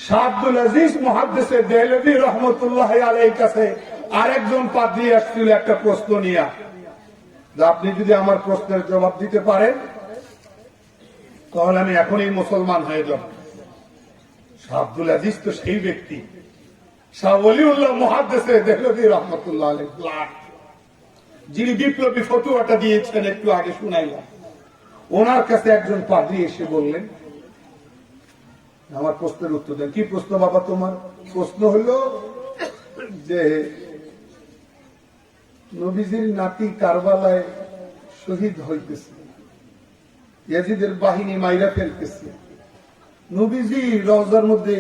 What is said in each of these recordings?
শাহ আব্দুল আজিজ মুহাদ্দিসে দেহলভী রহমতুল্লাহ আলাইহির কাছে আরেকজন পাদ্রী আসছিল একটা প্রশ্ন নিয়ে, যে আপনি যদি আমার প্রশ্নের জবাব দিতে পারেন তাহলে আমি এখনই মুসলমান হয়ে যাব। শাহ আব্দুল আজিজ তো সেই ব্যক্তি, শাহ ওলিউল্লাহ মুহাদ্দিসে দেহলভী রহমতুল্লাহ আলাইহি, যিনি বিপ্লবী ফতুয়াটা দিয়েছেন একটু আগে শুনাইলাম। ওনার কাছে একজন পাদ্রী এসে বললেন, আমার প্রশ্নের উত্তর দেন। কি প্রশ্ন বাবা তোমার? প্রশ্ন হলো যে নবীজির নাতি কারবালায় শহীদ হইতেছে, ইয়াজিদের বাহিনী মাইরা ফেলতেছে, নবীজি রওজার মধ্যে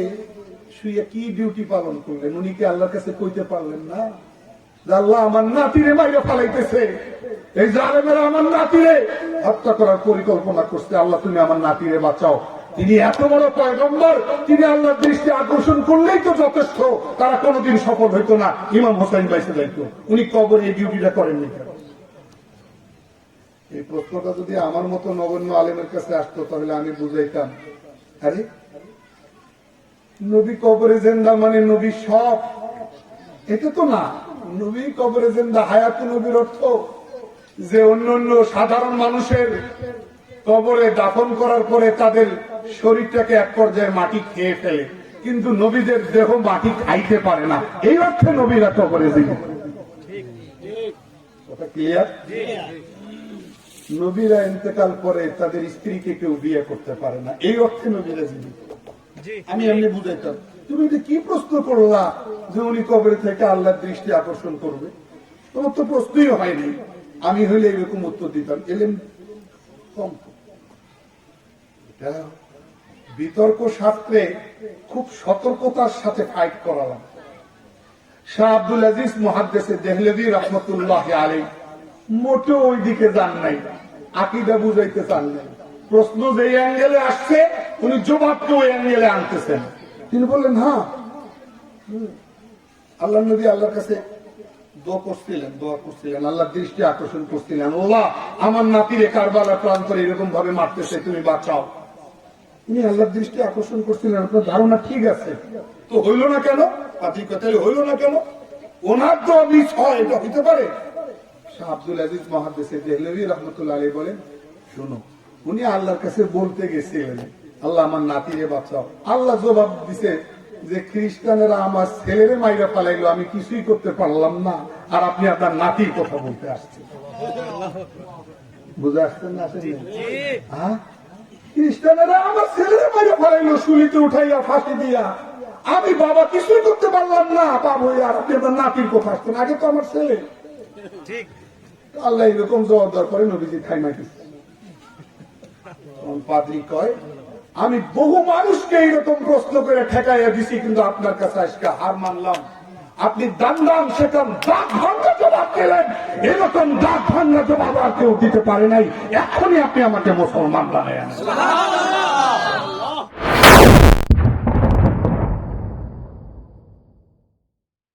শুয়ে কি ডিউটি পালন করলেন? উনি কি আল্লাহর কাছে কইতে পারলেন না, আল্লাহ আমার নাতিরে মাইরা ফালাইতেছে, এই জালেমেরা আমার নাতিরে হত্যা করার পরিকল্পনা করছে, আল্লাহ তুমি আমার নাতিরে বাঁচাও। তিনি এত বড় পয়গম্বর, তিনি আল্লাহর দৃষ্টি আকর্ষণ করলেই তো যথেষ্ট, তারা কোনোদিন সফল হইতো না। ইমাম হোসেন বাইসে যাইতো, উনি কবরে এই ডিউটিটা করেননি কেন? এই প্রশ্নটা যদি আমার মতো নগণ্য আলেমের কাছে আসতো তাহলে আমি বুঝাইতাম, আরে নবী কবরে জিন্দা মানে নবী সব, এটা তো না। নবী কবরে জিন্দা হায়াত নবীর অর্থ যে অন্য সাধারণ মানুষের কবরে দাফন করার পরে তাদের শরীরটাকে এক পর্যায়ে মাটি খেয়ে ফেলে, কিন্তু নবীদের দেহ মাটি খাইতে পারে না, এই অর্থে নবীরা কবরে জীবিত। কথা ক্লিয়ার? নবীরা ইন্তেকাল পরে তাদের স্ত্রীকে কেউ বিয়ে করতে পারে না, এই অর্থে নবীরা জীবিত। আমি এমনি বুঝাইতাম, তুমি যে কি প্রশ্ন করলা যে উনি কবরে থেকে আল্লাহর দৃষ্টি আকর্ষণ করবে, তোমার তো প্রশ্নই হয়নি। আমি হইলে এরকম উত্তর দিতাম, এলেম কম। বিতর্ক শাস্ত্রে খুব সতর্কতার সাথে ফাইট করালাম। শাহ আব্দুল আজিজ মুহাদ্দিসে দেহলভী রহমতুল্লাহ আলাইহি মোটেও ওই দিকে যান নাই, আকীদা বুঝাইতে চান নাই। প্রশ্ন যে অ্যাঙ্গেলে আসছে উনি জবাবকে ওই অ্যাঙ্গেলে আনতেছেন। তিনি বললেন, হ্যাঁ আল্লাহ নবী আল্লাহর কাছে দোয়া করছিলেন, আল্লাহর দৃষ্টি আকর্ষণ করছিলেন, আল্লাহ আমার নাতিরে কারবালা প্রান্তরে এরকম ভাবে মারতেছে, তুমি বাঁচাও। উনি আল্লাহর দৃষ্টি আকর্ষণ করছিলেন, আপনার ধারণা ঠিক আছে, তো হইল না কেন? হইল না কেন? ওনার তো মিস হয়, এটা হইতে পারে। শাহ আব্দুল আজিজ মুহাদ্দিসে দেহলভী রহমতুল্লাহ আলাইহি বলেন, শুনো, উনি আল্লাহর কাছে বলতে গেছিলেন, আল্লাহ আমার নাতিরে বাঁচাও। আল্লাহ জবাব দিছে যে খ্রিস্টানেরা আমার ছেলেরে মাইরা ফালাইলো, আমি কিছুই করতে পারলাম না, আর আপনি আপনার নাতির কথা বলতে আসছেন। বুঝে আসছেন না? হ্যাঁ, খ্রিস্টানেরা আমার ছেলেরে মাইরা ফালাইলো, শুলিতে উঠাইয়া ফাঁসি দিয়া, আমি বাবা কিছুই করতে পারলাম না, বাবু আর আপনি আপনার নাতির কথা আসছেন, আগে তো আমার ছেলে। আল্লাহ এরকম জবাব দেওয়ার পরে নবীজি থাইমাইতেছে। পাদ্রী কয়, আমি বহু মানুষকে এইরকম প্রশ্ন করে ঠেকাইয়া দিছি, কিন্তু আপনার কাছে আজকে হার মানলাম। আপনি দান সেখান দাঁত ভাঙ্গা জবাব দিলেন, এরকম দাঁত ভাঙ্গা জবাব আর কেউ দিতে পারে নাই। এখনই আপনি আমাকে মুসলমান বানায় আনেন।